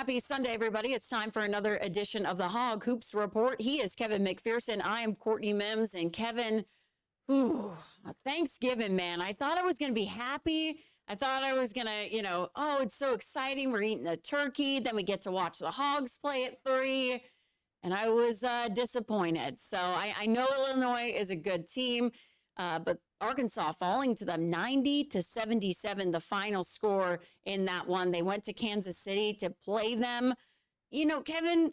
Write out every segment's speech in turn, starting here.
Happy Sunday, everybody. It's time for another edition of the Hog Hoops Report. He is Kevin McPherson. I am Courtney Mims. And Kevin, Thanksgiving, man. I thought I was going to be happy. I thought I was going to, it's so exciting. We're eating a turkey. Then we get to watch the Hogs play at 3. And I was disappointed. So I know Illinois is a good team, but Arkansas falling to them 90-77, the final score in that one. They went to Kansas City to play them. You know, Kevin,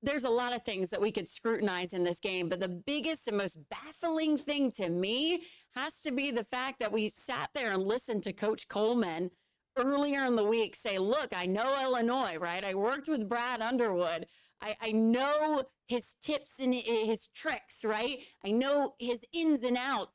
there's a lot of things that we could scrutinize in this game, but the biggest and most baffling thing to me has to be the fact that we sat there and listened to Coach Coleman earlier in the week say, look, I know Illinois, right? I worked with Brad Underwood. I know his tips and his tricks, right? I know his ins and outs.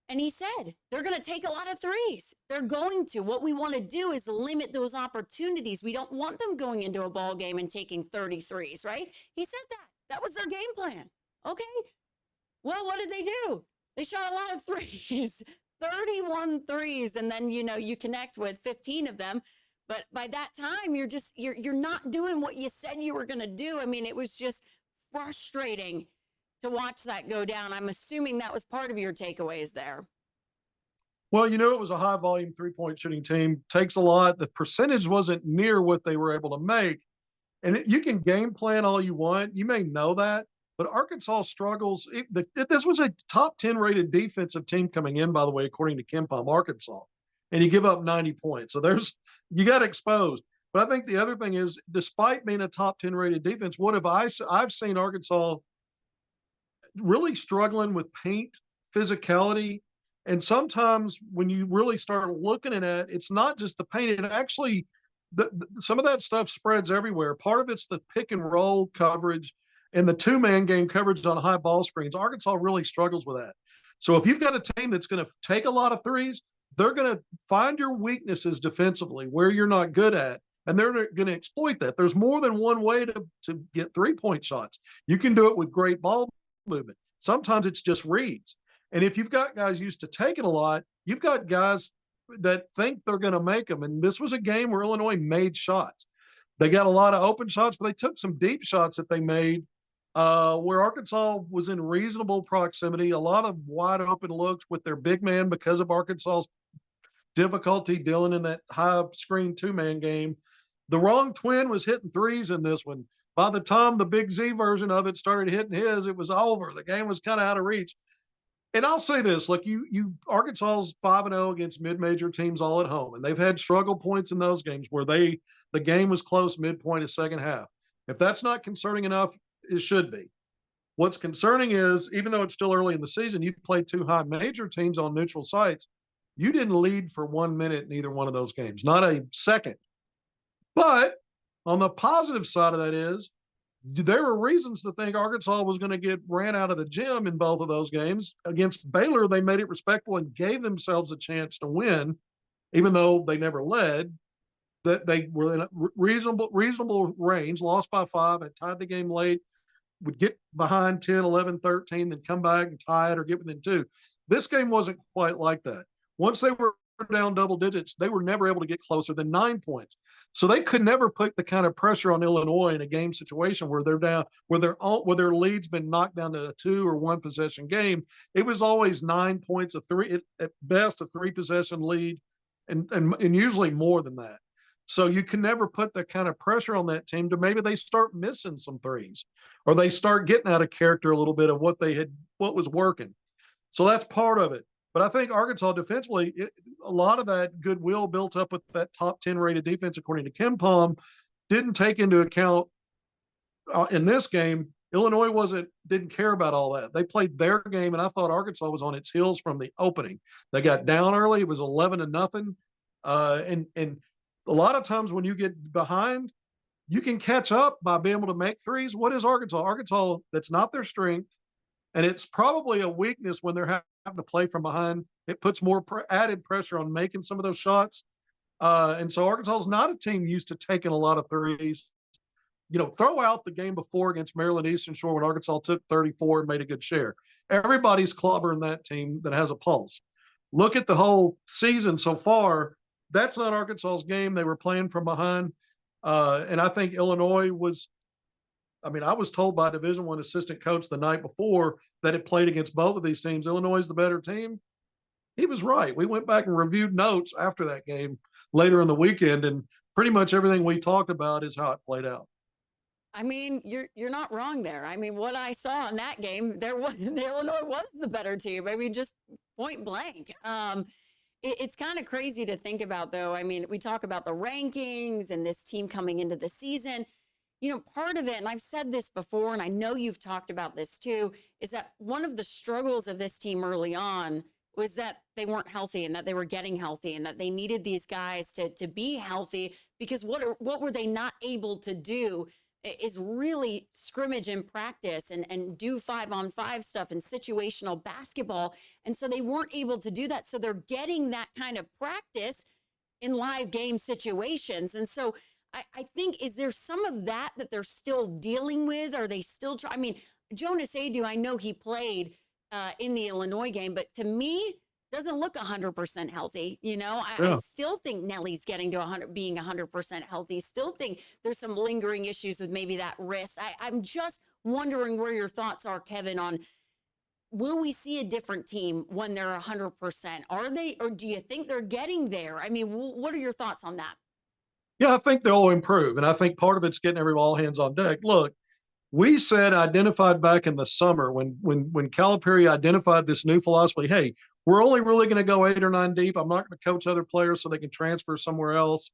And he said, they're going to take a lot of threes. They're going to. What we want to do is limit those opportunities. We don't want them going into a ball game and taking 30 threes, right? He said that. That was their game plan. Okay. Well, what did they do? They shot a lot of threes, 31 threes. And then, you connect with 15 of them. But by that time, you're not doing what you said you were going to do. I mean, it was just frustrating to watch that go down. I'm assuming that was part of your takeaways there. Well, it was a high volume 3-point shooting team. Takes a lot. The percentage wasn't near what they were able to make. And you can game plan all you want. You may know that, but Arkansas struggles. This was a top 10 rated defensive team coming in, by the way, according to KenPom, Arkansas. And you give up 90 points. So you got exposed. But I think the other thing is, despite being a top 10 rated defense, I've seen Arkansas really struggling with paint, physicality. And sometimes when you really start looking at it, it's not just the paint. It actually, some of that stuff spreads everywhere. Part of it's the pick and roll coverage and the two-man game coverage on high ball screens. Arkansas really struggles with that. So if you've got a team that's going to take a lot of threes, they're going to find your weaknesses defensively where you're not good at, and they're going to exploit that. There's more than one way to get three-point shots. You can do it with great ball movement. Sometimes it's just reads. And if you've got guys used to taking a lot, you've got guys that think they're going to make them. And this was a game where Illinois made shots. They got a lot of open shots, but they took some deep shots that they made where Arkansas was in reasonable proximity, a lot of wide open looks with their big man because of Arkansas's difficulty dealing in that high screen two-man game. The wrong twin was hitting threes in this one. By the time the Big Z version of it started hitting his, it was over. The game was kind of out of reach. And I'll say this, look, Arkansas's 5-0 against mid-major teams all at home, and they've had struggle points in those games where the game was close midpoint of second half. If that's not concerning enough, it should be. What's concerning is, even though it's still early in the season, you've played two high major teams on neutral sites. You didn't lead for 1 minute in either one of those games, not a second. But on the positive side of that is, there were reasons to think Arkansas was going to get ran out of the gym in both of those games. Against Baylor, they made it respectable and gave themselves a chance to win, even though they never led. That they were in a reasonable range, lost by 5, had tied the game late, would get behind 10, 11, 13, then come back and tie it or get within 2. This game wasn't quite like that. Once they were down double digits, they were never able to get closer than 9 points. So they could never put the kind of pressure on Illinois in a game situation where they're down, where their lead's been knocked down to a 2 or 1 possession game. It was always 9 points, at best a 3 possession lead, and usually more than that. So you can never put the kind of pressure on that team to maybe they start missing some threes or they start getting out of character a little bit of what was working. So that's part of it. But I think Arkansas defensively, a lot of that goodwill built up with that top 10 rated defense, according to KenPom, didn't take into account in this game. Illinois didn't care about all that. They played their game, and I thought Arkansas was on its heels from the opening. They got down early. It was 11-0. And a lot of times when you get behind, you can catch up by being able to make threes. What is Arkansas? Arkansas, that's not their strength. And it's probably a weakness when they're having to play from behind. It puts more added pressure on making some of those shots. And so Arkansas is not a team used to taking a lot of threes. Throw out the game before against Maryland Eastern Shore when Arkansas took 34 and made a good share. Everybody's clobbering that team that has a pulse. Look at the whole season so far. That's not Arkansas's game. They were playing from behind. And I think Illinois was, I mean, I was told by a Division I assistant coach the night before that it played against both of these teams. Illinois is the better team. He was right. We went back and reviewed notes after that game later in the weekend, and pretty much everything we talked about is how it played out. I mean, you're not wrong there. I mean, what I saw in that game, there was Illinois was the better team. I mean, just point blank. It's kind of crazy to think about, though. I mean, we talk about the rankings and this team coming into the season. You know, part of it, and I've said this before, and I know you've talked about this too, is that one of the struggles of this team early on was that they weren't healthy and that they were getting healthy and that they needed these guys to be healthy, because what were they not able to do is really scrimmage and practice and do 5-on-5 stuff and situational basketball. And so they weren't able to do that. So they're getting that kind of practice in live game situations. And so I think, is there some of that they're still dealing with? Are they still I mean, Jonas Adu, I know he played in the Illinois game, but to me, doesn't look 100% healthy. You know, I still think Nelly's getting to being 100% healthy. Still think there's some lingering issues with maybe that wrist. I'm just wondering where your thoughts are, Kevin, on will we see a different team when they're 100%? Are they, or do you think they're getting there? I mean, what are your thoughts on that? Yeah, I think they'll improve. And I think part of it's getting all hands on deck. Look, we said, identified back in the summer when Calipari identified this new philosophy, hey, we're only really going to go 8 or 9 deep. I'm not going to coach other players so they can transfer somewhere else.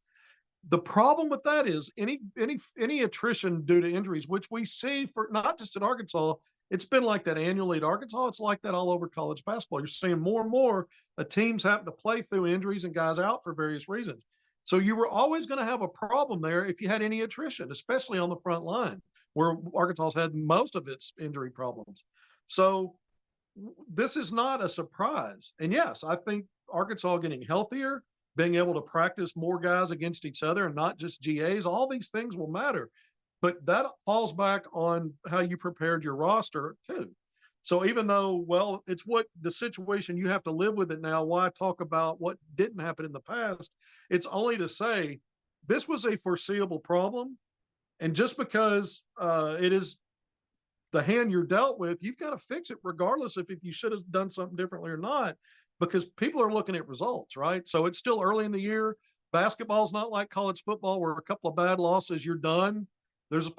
The problem with that is any attrition due to injuries, which we see for not just at Arkansas, it's been like that annually at Arkansas. It's like that all over college basketball. You're seeing more and more teams having to play through injuries and guys out for various reasons. So you were always going to have a problem there if you had any attrition, especially on the front line, where Arkansas's had most of its injury problems. So this is not a surprise. And yes, I think Arkansas getting healthier, being able to practice more guys against each other and not just GAs, all these things will matter. But that falls back on how you prepared your roster too. So even though, well, it's what the situation you have to live with it now, why talk about what didn't happen in the past? It's only to say this was a foreseeable problem. And just because it is the hand you're dealt with, you've got to fix it regardless if you should have done something differently or not, because people are looking at results, right? So it's still early in the year. Basketball's not like college football where a couple of bad losses, you're done. There's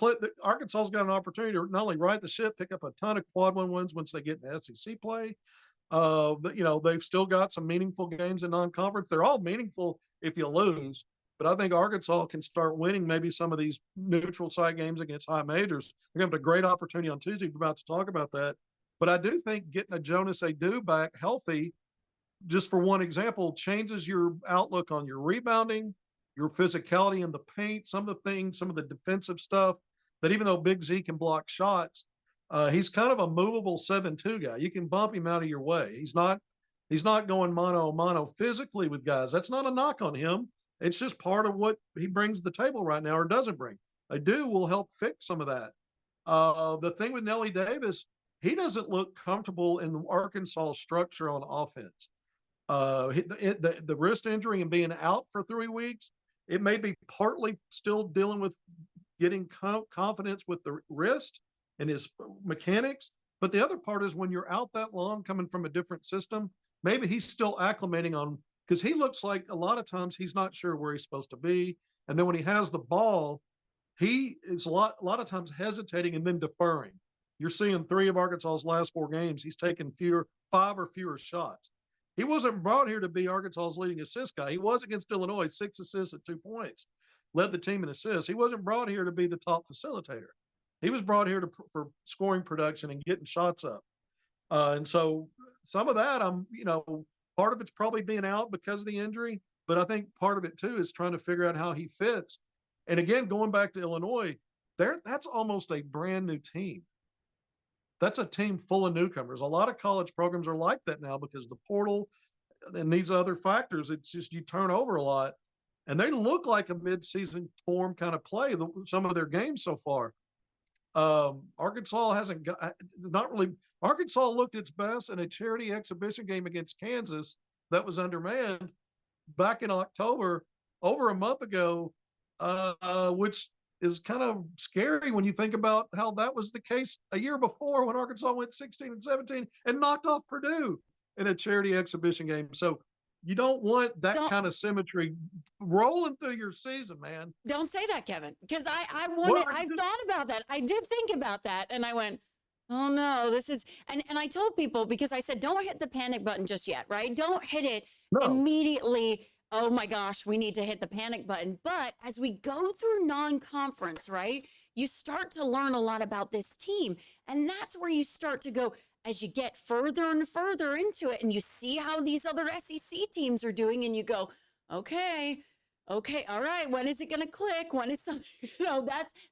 Arkansas's got an opportunity to not only right the ship, pick up a ton of quad one wins once they get in SEC play. But, you know, they've still got some meaningful games in non-conference. They're all meaningful if you lose. But I think Arkansas can start winning maybe some of these neutral site games against high majors. They're going to have a great opportunity on Tuesday. We're about to talk about that. But I do think getting a Jonas Adu back healthy, just for one example, changes your outlook on your rebounding, your physicality in the paint, some of the things, some of the defensive stuff that even though Big Z can block shots, he's kind of a movable 7-2 guy. You can bump him out of your way. He's not going mano a mano physically with guys. That's not a knock on him. It's just part of what he brings to the table right now or doesn't bring. Adu will help fix some of that. The thing with Nelly Davis, he doesn't look comfortable in Arkansas structure on offense. The wrist injury and being out for 3 weeks, it may be partly still dealing with getting confidence with the wrist and his mechanics. But the other part is when you're out that long coming from a different system, maybe he's still acclimating on, because he looks like a lot of times he's not sure where he's supposed to be. And then when he has the ball, he is a lot of times hesitating and then deferring. You're seeing 3 of Arkansas's last 4 games. He's taken 5 or fewer shots. He wasn't brought here to be Arkansas's leading assist guy. He was against Illinois, 6 assists at 2 points, led the team in assists. He wasn't brought here to be the top facilitator. He was brought here for scoring production and getting shots up. And so some of that, part of it's probably being out because of the injury, but I think part of it too is trying to figure out how he fits. And again, going back to Illinois, that's almost a brand new team. That's a team full of newcomers. A lot of college programs are like that now because the portal and these other factors, it's just you turn over a lot. And they look like a midseason form kind of play, some of their games so far. Arkansas hasn't got, not really, Arkansas looked its best in a charity exhibition game against Kansas that was undermanned back in October. Over a month ago, which is kind of scary when you think about how that was the case a year before when Arkansas went 16-17 and knocked off Purdue in a charity exhibition game. So you don't want that Don't kind of symmetry rolling through your season, man. don't say that, Kevin, because I Well, wanted. I thought about that. I did think about that, and I went, oh no, this is. And I told people because I said, don't hit the panic button just yet, right? Don't hit it no, immediately. Oh my gosh, we need to hit the panic button. But as we go through non-conference, right, you start to learn a lot about this team, and that's where you start to go as you get further and further into it, and you see how these other SEC teams are doing, and you go, okay, okay, all right, when is it going to click? When is something,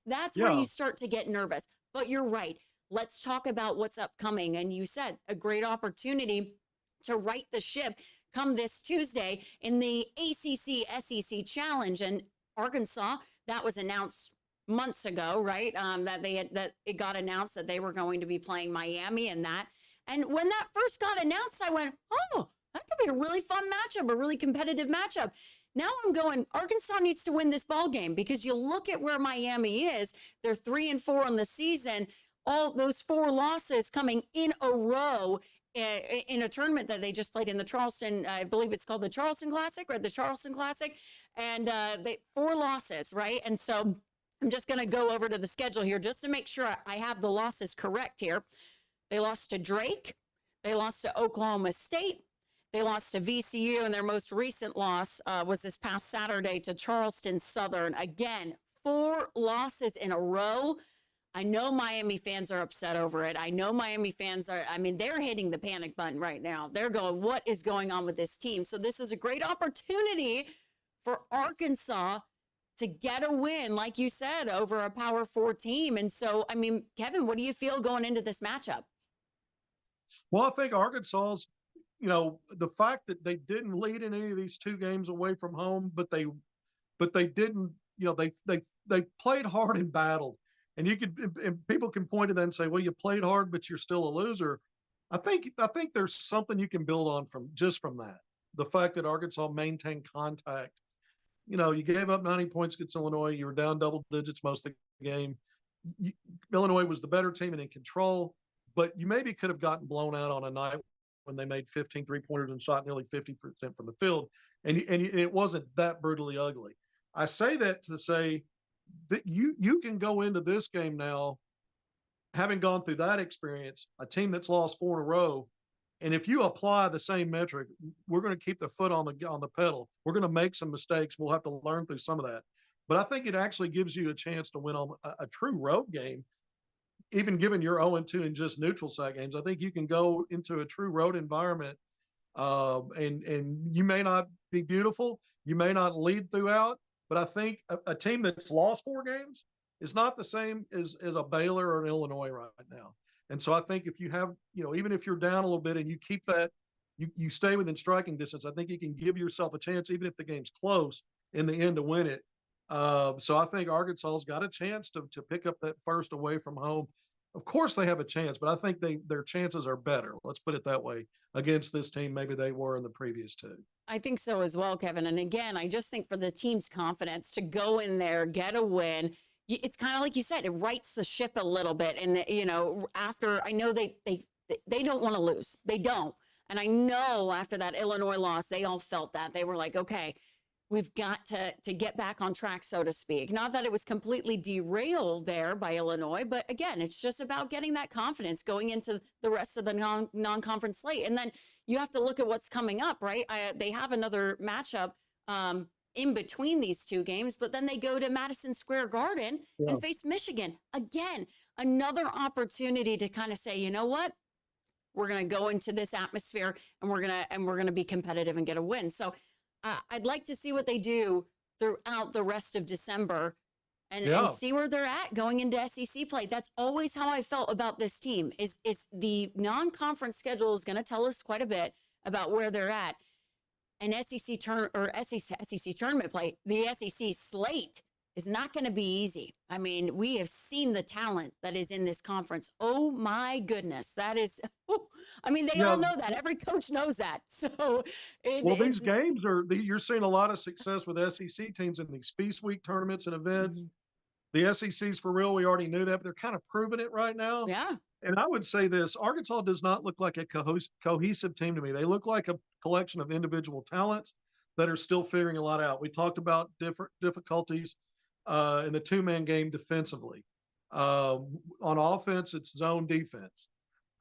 that's where yeah. you start to get nervous. But you're right. Let's talk about what's upcoming. And you said a great opportunity to right the ship come this Tuesday in the ACC SEC Challenge. And Arkansas, that was announced months ago, right? That it got announced that they were going to be playing Miami and that. And when that first got announced, I went, oh, that could be a really fun matchup, a really competitive matchup. Now I'm going, Arkansas needs to win this ball game because you look at where Miami is. They're 3-4 on the season. All those 4 losses coming in a row in a tournament that they just played in the Charleston, I believe it's called the Charleston Classic or the Charleston Classic. And 4 losses, right? And so I'm just going to go over to the schedule here just to make sure I have the losses correct here. They lost to Drake. They lost to Oklahoma State. They lost to VCU, and their most recent loss was this past Saturday to Charleston Southern. Again, 4 losses in a row. I know Miami fans are upset over it. I know Miami fans are, they're hitting the panic button right now. They're going, what is going on with this team? So this is a great opportunity for Arkansas to get a win, like you said, over a Power 4 team. And so, Kevin, what do you feel going into this matchup? Well, I think Arkansas's, the fact that they didn't lead in any of these 2 games away from home, but they didn't, they played hard and battled. And people can point to that and say, well, you played hard, but you're still a loser. I think there's something you can build on from that. The fact that Arkansas maintained contact. You gave up 90 points against Illinois. You were down double digits most of the game. Illinois was the better team and in control, but you maybe could have gotten blown out on a night when they made 15 3-pointers and shot nearly 50% from the field. And it wasn't that brutally ugly. I say that to say that you can go into this game now, having gone through that experience, a team that's lost 4 in a row. And if you apply the same metric, we're going to keep the foot on the pedal. We're going to make some mistakes. We'll have to learn through some of that. But I think it actually gives you a chance to win on a true road game, even given you're 0-2 in just neutral site games. I think you can go into a true road environment, and you may not be beautiful. You may not lead throughout, but I think a team that's lost 4 games is not the same as a Baylor or an Illinois right now. And so I think if you have, even if you're down a little bit and you keep that, you stay within striking distance, I think you can give yourself a chance, even if the game's close, in the end to win it. So I think Arkansas's got a chance to pick up that first away from home. Of course they have a chance, but I think their chances are better. Let's put it that way against this team. Maybe they were in the previous 2. I think so as well, Kevin. And again, I just think for the team's confidence to go in there, get a win, it's kind of like you said, it rights the ship a little bit. And, after I know they don't want to lose. They don't. And I know after that Illinois loss, they all felt that. They were like, okay, we've got to get back on track, so to speak. Not that it was completely derailed there by Illinois, but again, it's just about getting that confidence going into the rest of the non-conference slate. And then you have to look at what's coming up, right? They have another matchup in between these 2 games, but then they go to Madison Square Garden and face Michigan. Again, another opportunity to kind of say, you know what? We're going to go into this atmosphere and we're going to be competitive and get a win. So I'd like to see what they do throughout the rest of December and see where they're at going into SEC play. That's always how I felt about this team is the non-conference schedule is going to tell us quite a bit about where they're at. And SEC tournament play, the SEC slate is not going to be easy. We have seen the talent that is in this conference. Oh my goodness. That is, I mean, they all Yeah. know that. Every coach knows that. So Well, these it's games you're seeing a lot of success with SEC teams in these Feast Week tournaments and events. Mhm. The SEC's for real. We already knew that, but they're kind of proving it right now. Yeah. And I would say this: Arkansas does not look like a cohesive team to me. They look like a collection of individual talents that are still figuring a lot out. We talked about different difficulties in the two-man game defensively. On offense, it's zone defense.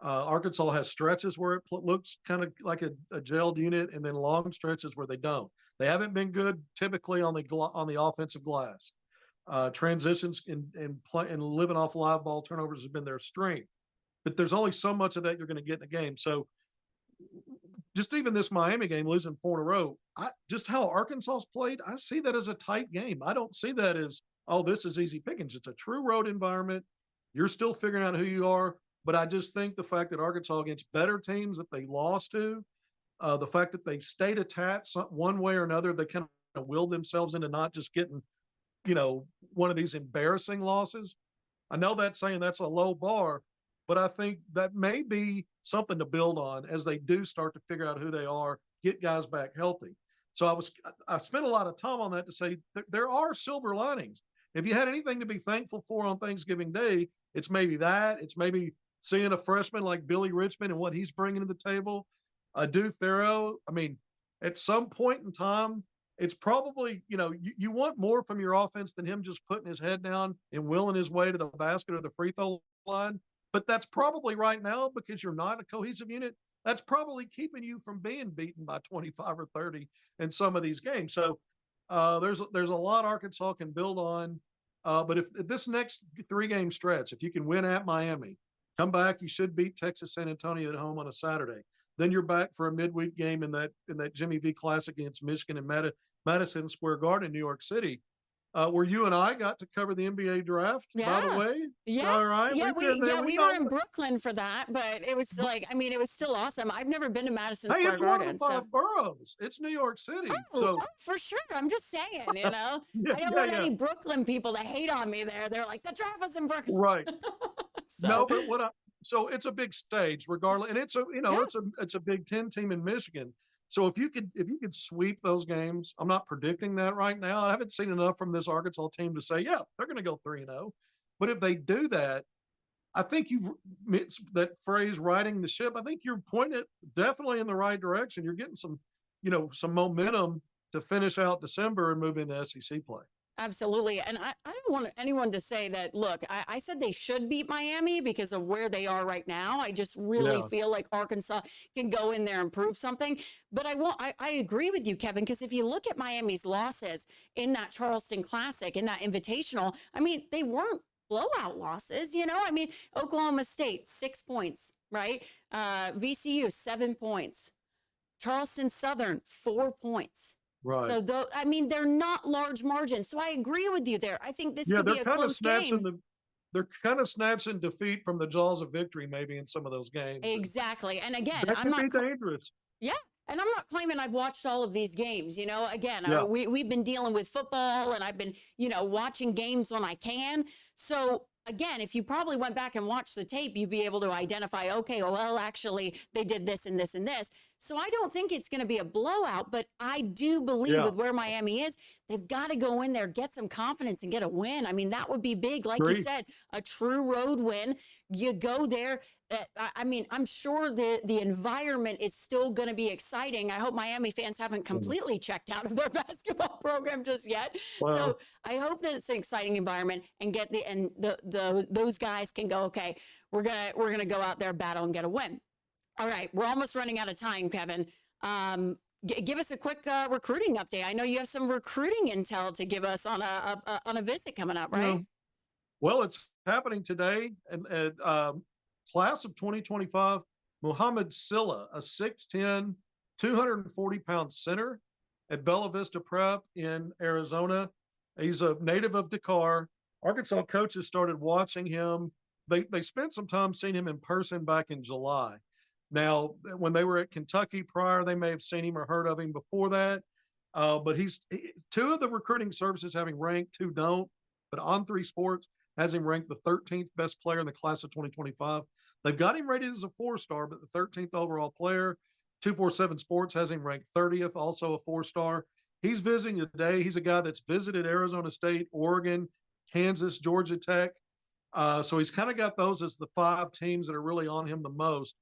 Arkansas has stretches where it looks kind of like a gelled unit, and then long stretches where they don't. They haven't been good typically on the offensive glass. Transitions and living off live ball turnovers has been their strength, but there's only so much of that you're going to get in a game. So just even this Miami game, losing 4 in a row, just how Arkansas's played, I see that as a tight game. I don't see that as, oh, this is easy pickings. It's a true road environment. You're still figuring out who you are. But I just think the fact that Arkansas against better teams that they lost to, the fact that they stayed attached one way or another, they kind of willed themselves into not just getting, one of these embarrassing losses. I know that's saying that's a low bar, but I think that may be something to build on as they do start to figure out who they are, get guys back healthy. So I spent a lot of time on that to say there are silver linings. If you had anything to be thankful for on Thanksgiving Day, it's maybe that. It's maybe seeing a freshman like Billy Richmond and what he's bringing to the table. Adu Thero, I mean, at some point in time, it's probably, you want more from your offense than him just putting his head down and willing his way to the basket or the free throw line. But that's probably right now, because you're not a cohesive unit, that's probably keeping you from being beaten by 25 or 30 in some of these games. So there's a lot Arkansas can build on. But if this next 3-game stretch, if you can win at Miami, come back, you should beat Texas San Antonio at home on a Saturday. Then you're back for a midweek game in that Jimmy V Classic against Michigan and Madison Square Garden in New York City, where you and I got to cover the NBA draft. By the Yeah. way, Yeah. all right, Yeah, we've been there. we know. were in Brooklyn for that, but it was like, I mean, it was still awesome. I've never been to Madison Hey, Square it's one of Garden, the so 5 boroughs. It's New York City, oh, so for sure. I'm just saying, yeah, I don't yeah, want yeah, any Brooklyn people to hate on me there. They're like, the draft was in Brooklyn. right. So No, but so it's a big stage, regardless, and yeah. it's a Big Ten team in Michigan. So if you could sweep those games, I'm not predicting that right now. I haven't seen enough from this Arkansas team to say, yeah, they're going to go 3-0. But if they do that, I think that phrase "riding the ship." I think you're pointing it definitely in the right direction. You're getting some momentum to finish out December and move into SEC play. Absolutely. And I don't want anyone to say that, look, I said they should beat Miami because of where they are right now. I just really Yeah. feel like Arkansas can go in there and prove something. But I agree with you, Kevin, because if you look at Miami's losses in that Charleston Classic, in that Invitational, I mean, they weren't blowout losses, I mean, Oklahoma State, 6 points, right? VCU, 7 points. Charleston Southern, 4 points. Right. So I mean, they're not large margins. So I agree with you there. I think this Yeah, could be a close game. They're kind of snatching defeat from the jaws of victory, maybe in some of those games. Exactly. And again, That I'm could be not. dangerous. Yeah. And I'm not claiming I've watched all of these games. Again, Yeah. we've been dealing with football and I've been, watching games when I can. So again, if you probably went back and watched the tape, you'd be able to identify, okay, well, actually, they did this and this and this. So I don't think it's going to be a blowout, but I do believe with where Miami is, they've got to go in there, get some confidence and get a win. I mean, that would be big. Like you said, a true road win. You go there. I mean, I'm sure the environment is still going to be exciting. I hope Miami fans haven't completely checked out of their basketball program just yet. Wow. So I hope that it's an exciting environment and those guys can go, okay, we're gonna go out there, battle, and get a win. All right, we're almost running out of time, Kevin. Give us a quick recruiting update. I know you have some recruiting intel to give us on a visit coming up, right? Well, it's happening today, and class of 2025, Muhammad Silla, a 6'10", 240-pound center at Bella Vista Prep in Arizona. He's a native of Dakar. Arkansas coaches started watching him. They spent some time seeing him in person back in July. Now, when they were at Kentucky prior, they may have seen him or heard of him before that. But two of the recruiting services having ranked, two don't. but On3 Sports has him ranked the 13th best player in the class of 2025. They've got him rated as a 4-star, but the 13th overall player. 247 Sports has him ranked 30th, also a 4-star. He's visiting today. He's a guy that's visited Arizona State, Oregon, Kansas, Georgia Tech. So he's kind of got those as the 5 teams that are really on him the most.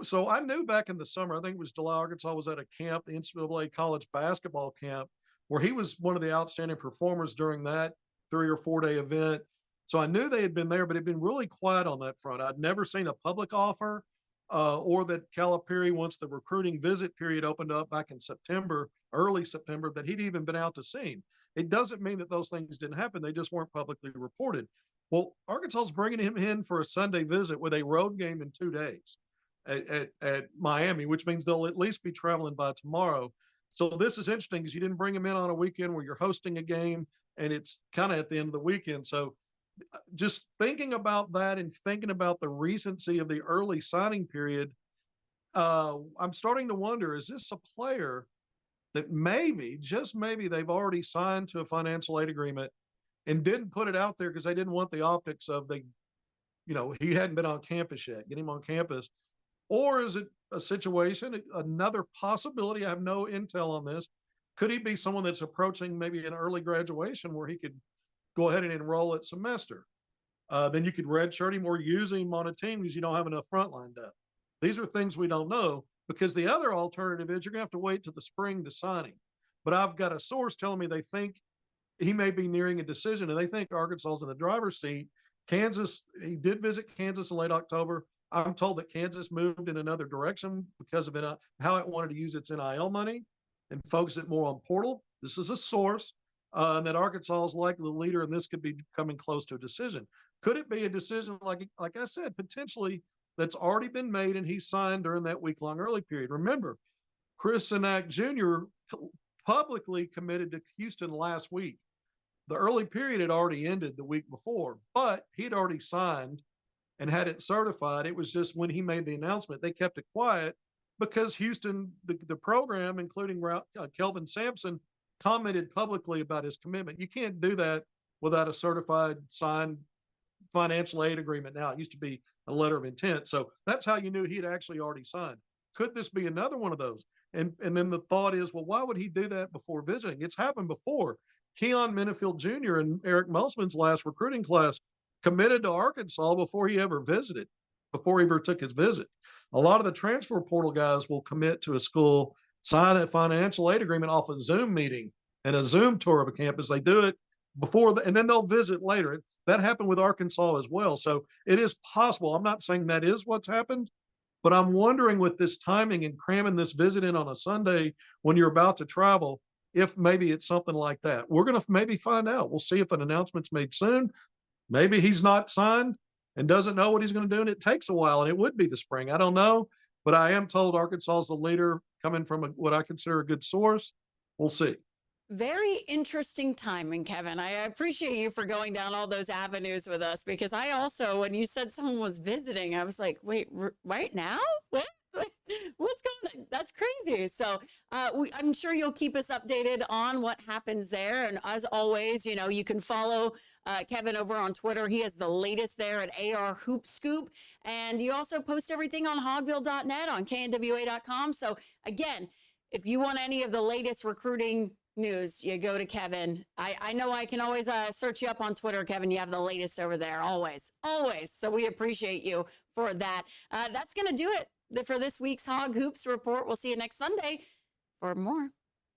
So I knew back in the summer, I think it was July, Arkansas was at a camp, the NCAA college basketball camp, where he was one of the outstanding performers during that 3 or 4 day event. So I knew they had been there, but it had been really quiet on that front. I'd never seen a public offer or that Calipari, once the recruiting visit period opened up back in September, early September, that he'd even been out to see him. It doesn't mean that those things didn't happen. They just weren't publicly reported. Well, Arkansas is bringing him in for a Sunday visit with a road game in 2 days at Miami, which means they'll at least be traveling by tomorrow. So this is interesting because you didn't bring him in on a weekend where you're hosting a game and it's kind of at the end of the weekend. So just thinking about that and thinking about the recency of the early signing period, I'm starting to wonder, is this a player that maybe, just maybe, they've already signed to a financial aid agreement and didn't put it out there because they didn't want the optics of he hadn't been on campus yet, get him on campus. Or is it a situation, another possibility? I have no intel on this. Could he be someone that's approaching maybe an early graduation where he could go ahead and enroll at semester? Then you could redshirt him or use him on a team because you don't have enough frontline depth. These are things we don't know, because the other alternative is you're going to have to wait to the spring to sign him. But I've got a source telling me they think he may be nearing a decision, and they think Arkansas is in the driver's seat. Kansas, he did visit Kansas in late October. I'm told that Kansas moved in another direction because of how it wanted to use its NIL money and focus it more on portal. This is a source, and that Arkansas is likely the leader, and this could be coming close to a decision. Could it be a decision, like I said, potentially that's already been made and he signed during that week-long early period? Remember, Chris Sinak Jr. publicly committed to Houston last week. The early period had already ended the week before, but he'd already signed and had it certified. It was just when he made the announcement, they kept it quiet because Houston, the program, including Kelvin Sampson, commented publicly about his commitment. You can't do that without a certified, signed financial aid agreement. Now, it used to be a letter of intent. So that's how you knew he had actually already signed. Could this be another one of those? And then the thought is, well, why would he do that before visiting? It's happened before. Keon Minifield Jr. in Eric Melsman's last recruiting class committed to Arkansas before he ever visited, before he ever took his visit. A lot of the transfer portal guys will commit to a school, sign a financial aid agreement off a Zoom meeting and a Zoom tour of a campus. They do it before, and then they'll visit later. That happened with Arkansas as well. So it is possible. I'm not saying that is what's happened, but I'm wondering with this timing and cramming this visit in on a Sunday when you're about to travel, if maybe it's something like that. We're going to maybe find out. We'll see if an announcement's made soon. Maybe he's not signed and doesn't know what he's going to do, and it takes a while, and it would be the spring. I don't know, but I am told Arkansas is the leader, coming from what I consider a good source. We'll see. Very interesting timing, Kevin. I appreciate you for going down all those avenues with us, because I also, when you said someone was visiting, I was like, wait, right now? What? What's going on? That's crazy. So I'm sure you'll keep us updated on what happens there. And as always, you can follow Kevin over on Twitter. He has the latest there at AR Hoop Scoop. And you also post everything on hogville.net, on knwa.com. So again, if you want any of the latest recruiting news, you go to Kevin. I know I can always search you up on Twitter, Kevin. You have the latest over there, always. So we appreciate you for that. That's going to do it for this week's Hog Hoops Report. We'll see you next Sunday for more.